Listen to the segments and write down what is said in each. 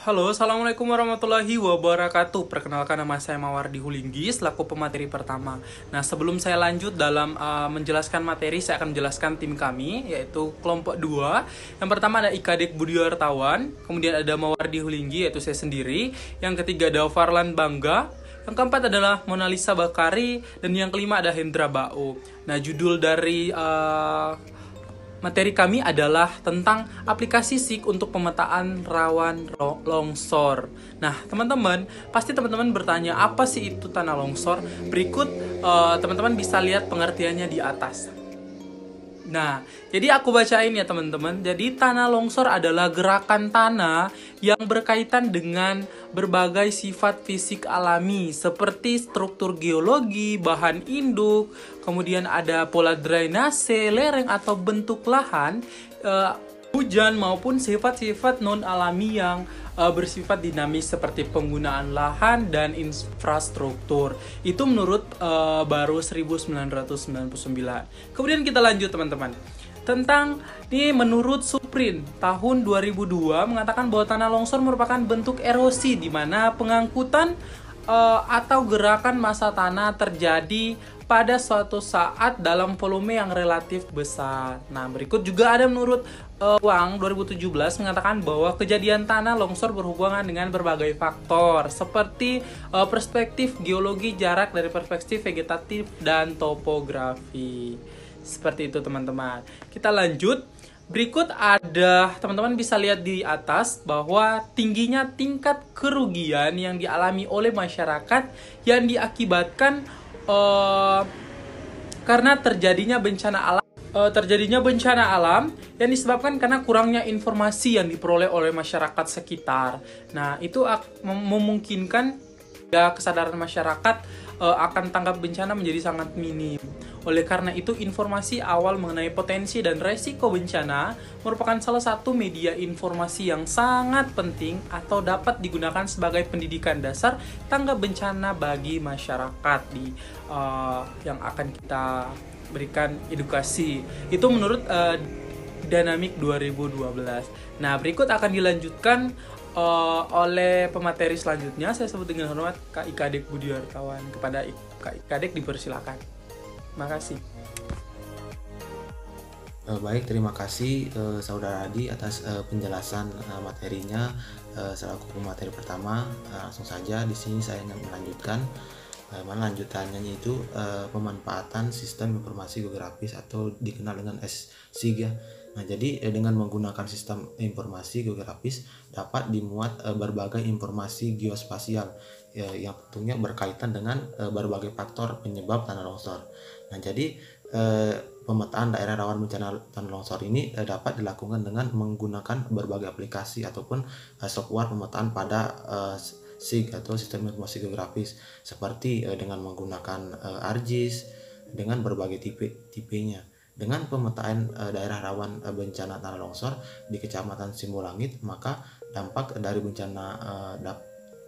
Halo, Assalamualaikum warahmatullahi wabarakatuh. Perkenalkan, nama saya Mawardi Hulinggi, selaku pemateri pertama. Nah, sebelum saya lanjut dalam menjelaskan materi, saya akan menjelaskan tim kami, yaitu kelompok 2. Yang pertama ada Ikadik Budi Wartawan, kemudian ada Mawardi Hulinggi, yaitu saya sendiri. Yang ketiga ada Farlan Bangga. Yang keempat adalah Monalisa Bakari, dan yang kelima ada Hendra Bau. Nah, judul dari materi kami adalah tentang aplikasi SIG untuk pemetaan rawan longsor. Nah, teman-teman, pasti teman-teman bertanya, apa sih itu tanah longsor? Berikut teman-teman bisa lihat pengertiannya di atas. Nah, jadi aku bacain ya teman-teman. Jadi tanah longsor adalah gerakan tanah yang berkaitan dengan berbagai sifat fisik alami seperti struktur geologi, bahan induk, kemudian ada pola drainase, lereng atau bentuk lahan, hujan maupun sifat-sifat non-alami yang bersifat dinamis seperti penggunaan lahan dan infrastruktur. Itu menurut baru 1999. Kemudian kita lanjut teman-teman. Tentang ini menurut Suprin tahun 2002 mengatakan bahwa tanah longsor merupakan bentuk erosi di mana pengangkutan atau gerakan massa tanah terjadi pada suatu saat dalam volume yang relatif besar. Nah, berikut juga ada menurut Wang 2017 mengatakan bahwa kejadian tanah longsor berhubungan dengan berbagai faktor seperti perspektif geologi, jarak dari perspektif vegetatif dan topografi. Seperti itu teman-teman. Kita lanjut. Berikut ada, teman-teman bisa lihat di atas bahwa tingginya tingkat kerugian yang dialami oleh masyarakat yang diakibatkan karena terjadinya bencana alam yang disebabkan karena kurangnya informasi yang diperoleh oleh masyarakat sekitar. Nah, itu memungkinkan ya kesadaran masyarakat akan tanggap bencana menjadi sangat minim. Oleh karena itu, informasi awal mengenai potensi dan resiko bencana merupakan salah satu media informasi yang sangat penting atau dapat digunakan sebagai pendidikan dasar tanggap bencana bagi masyarakat yang akan kita berikan edukasi. Itu menurut Dynamic 2012. Nah, berikut akan dilanjutkan oleh pemateri selanjutnya. Saya sebut dengan hormat Kak Ikadik Budi Wartawan. Kepada Kak Ikadik dipersilakan. Terima kasih. Baik, terima kasih Saudara Adi atas penjelasan materinya selaku pemateri pertama. Langsung saja di sini saya ingin melanjutkan. Lanjutannya yaitu pemanfaatan sistem informasi geografis atau dikenal dengan SSIG ya. Nah, jadi dengan menggunakan sistem informasi geografis dapat dimuat berbagai informasi geospasial yang tentunya berkaitan dengan berbagai faktor penyebab tanah longsor. Nah, jadi pemetaan daerah rawan bencana tanah longsor ini dapat dilakukan dengan menggunakan berbagai aplikasi ataupun software pemetaan pada SIG atau sistem informasi geografis seperti dengan menggunakan ArcGIS dengan berbagai tipenya. Dengan pemetaan daerah rawan bencana tanah longsor di Kecamatan Sibolangit, maka dampak dari bencana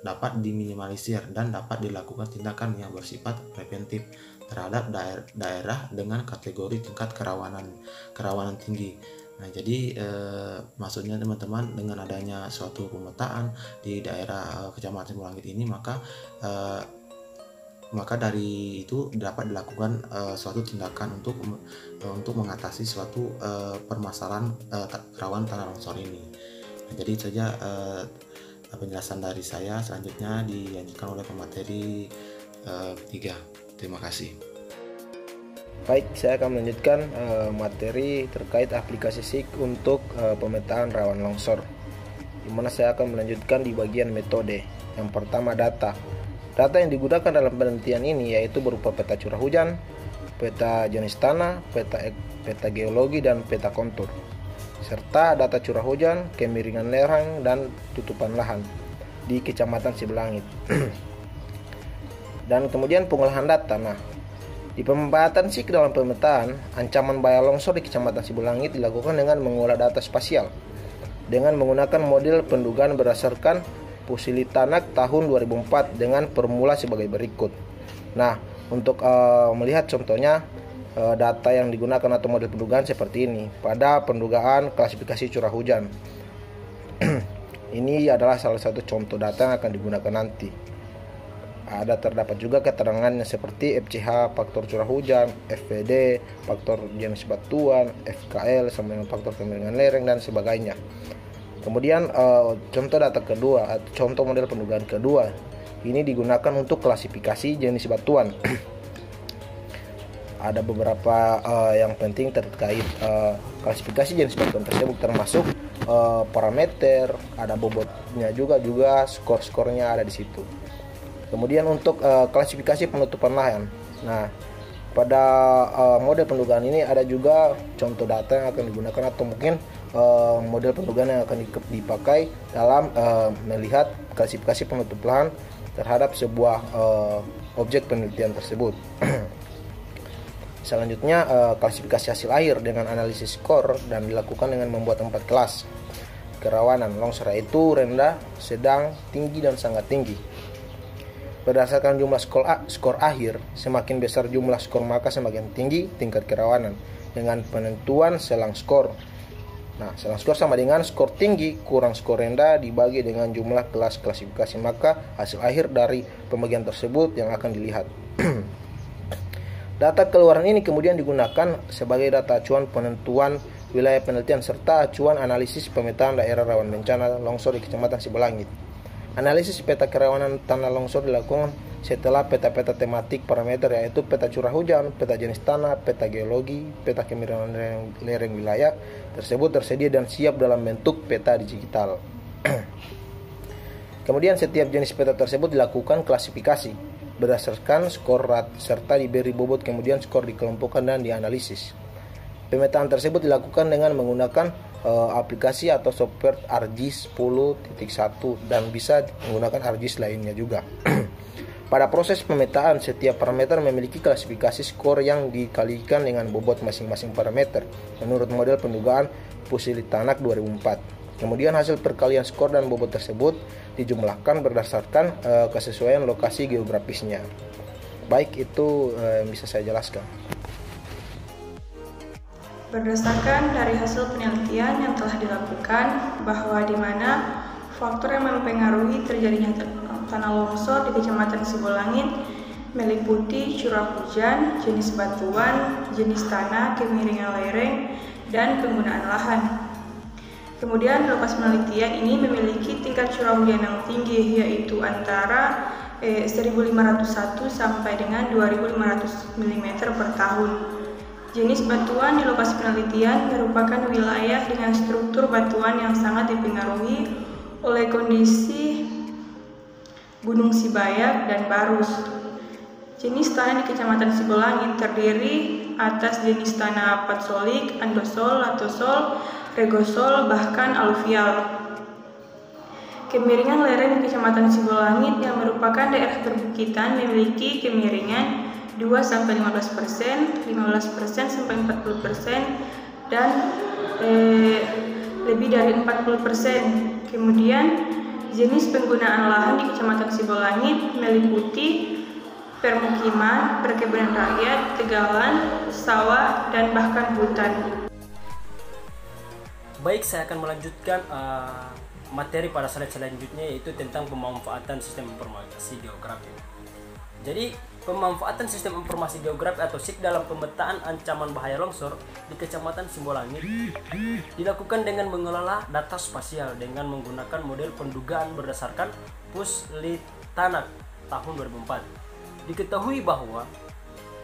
dapat diminimalisir dan dapat dilakukan tindakan yang bersifat preventif terhadap daerah dengan kategori tingkat kerawanan tinggi. Nah, jadi maksudnya teman-teman, dengan adanya suatu pemetaan di daerah Kecamatan Sibolangit ini, maka dari itu dapat dilakukan suatu tindakan untuk mengatasi suatu permasalahan rawan tanah longsor ini. Nah, jadi itu saja penjelasan dari saya. Selanjutnya dilanjutkan oleh pemateri ketiga. Terima kasih. Baik, saya akan melanjutkan materi terkait aplikasi SIG untuk pemetaan rawan longsor, di mana saya akan melanjutkan di bagian metode. Yang pertama, data. Data yang digunakan dalam penelitian ini yaitu berupa peta curah hujan, peta jenis tanah, peta geologi, dan peta kontur, serta data curah hujan, kemiringan lereng, dan tutupan lahan di Kecamatan Sibolangit. Dan kemudian pengolahan data. Nah, di pemanfaatan SIG dalam pemetaan, ancaman bahaya longsor di Kecamatan Sibolangit dilakukan dengan mengolah data spasial dengan menggunakan model pendugaan berdasarkan Pusilitanak tahun 2004 dengan formula sebagai berikut. Nah, untuk melihat contohnya data yang digunakan atau model pendugaan seperti ini pada pendugaan klasifikasi curah hujan. Ini adalah salah satu contoh data yang akan digunakan nanti. Terdapat juga keterangannya seperti FCH, faktor curah hujan, FVD, faktor jenis batuan, FKL, sama dengan faktor kemiringan lereng dan sebagainya. Kemudian contoh data kedua, contoh model pendugaan kedua, ini digunakan untuk klasifikasi jenis batuan. Ada beberapa yang penting terkait klasifikasi jenis batuan tersebut, termasuk parameter, ada bobotnya juga skor-skornya ada di situ. Kemudian untuk klasifikasi penutupan lahan. Nah, pada model pendugaan ini ada juga contoh data yang akan digunakan atau mungkin model pendugaan yang akan dipakai dalam melihat klasifikasi penutup lahan terhadap sebuah objek penelitian tersebut. Selanjutnya klasifikasi hasil akhir dengan analisis skor dan dilakukan dengan membuat 4 kelas kerawanan longsor, yaitu rendah, sedang, tinggi, dan sangat tinggi. Berdasarkan jumlah skor akhir, semakin besar jumlah skor maka semakin tinggi tingkat kerawanan dengan penentuan selang skor. Nah, selang skor sama dengan skor tinggi kurang skor rendah dibagi dengan jumlah kelas klasifikasi, maka hasil akhir dari pembagian tersebut yang akan dilihat. Data keluaran ini kemudian digunakan sebagai data acuan penentuan wilayah penelitian serta acuan analisis pemetaan daerah rawan bencana longsor di Kecamatan Sibolangit. Analisis peta kerawanan tanah longsor dilakukan setelah peta-peta tematik parameter, yaitu peta curah hujan, peta jenis tanah, peta geologi, peta kemiringan lereng wilayah tersebut tersedia dan siap dalam bentuk peta digital. Kemudian setiap jenis peta tersebut dilakukan klasifikasi berdasarkan skor serta diberi bobot, kemudian skor dikelompokkan dan dianalisis. Pemetaan tersebut dilakukan dengan menggunakan aplikasi atau software ArcGIS 10.1 dan bisa menggunakan ArcGIS lainnya juga. Pada proses pemetaan, setiap parameter memiliki klasifikasi skor yang dikalikan dengan bobot masing-masing parameter menurut model pendugaan Pusili-Tanak 2004. Kemudian hasil perkalian skor dan bobot tersebut dijumlahkan berdasarkan kesesuaian lokasi geografisnya. Baik, itu yang bisa saya jelaskan. Berdasarkan dari hasil penelitian yang telah dilakukan, bahwa di mana faktor yang mempengaruhi terjadinya tanah longsor di Kecamatan Sibolangit meliputi curah hujan, jenis batuan, jenis tanah, kemiringan lereng, dan penggunaan lahan. Kemudian lokasi penelitian ini memiliki tingkat curah hujan yang tinggi, yaitu antara 1.501 sampai dengan 2.500 mm per tahun. Jenis batuan di lokasi penelitian merupakan wilayah dengan struktur batuan yang sangat dipengaruhi oleh kondisi Gunung Sibayak dan Barus. Jenis tanah di Kecamatan Sibolangit terdiri atas jenis tanah patsolik, andosol, latosol, regosol, bahkan aluvial. Kemiringan lereng di Kecamatan Sibolangit yang merupakan daerah perbukitan memiliki kemiringan 2-15%, 15% sampai 40%, dan lebih dari 40%. Kemudian jenis penggunaan lahan di Kecamatan Sibolangit meliputi permukiman, perkebunan rakyat, tegalan, sawah, dan bahkan hutan. Baik, saya akan melanjutkan materi pada slide selanjutnya, yaitu tentang pemanfaatan sistem informasi geografi. Jadi, pemanfaatan sistem informasi geografi atau SIG dalam pemetaan ancaman bahaya longsor di Kecamatan Sibolangit dilakukan dengan mengelola data spasial dengan menggunakan model pendugaan berdasarkan Pusli-Tanak tahun 2004. Diketahui bahwa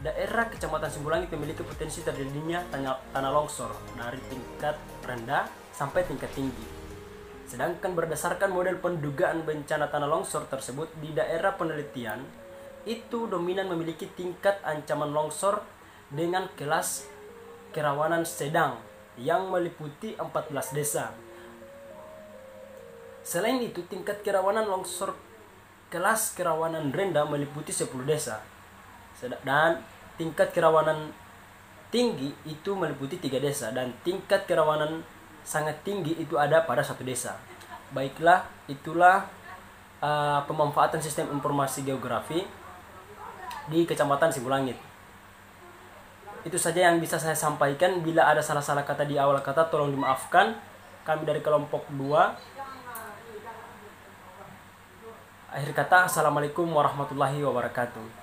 daerah Kecamatan Sibolangit memiliki potensi terjadinya tanah longsor dari tingkat rendah sampai tingkat tinggi. Sedangkan berdasarkan model pendugaan bencana tanah longsor tersebut di daerah penelitian itu dominan memiliki tingkat ancaman longsor dengan kelas kerawanan sedang yang meliputi 14 desa. Selain itu, tingkat kerawanan longsor kelas kerawanan rendah meliputi 10 desa. Dan tingkat kerawanan tinggi itu meliputi 3 desa, dan tingkat kerawanan sangat tinggi itu ada pada 1 desa. Baiklah, itulah pemanfaatan sistem informasi geografi di Kecamatan Sibolangit. Itu saja yang bisa saya sampaikan. Bila ada salah-salah kata di awal kata, tolong dimaafkan. Kami dari kelompok 2 Akhir kata, assalamualaikum warahmatullahi wabarakatuh.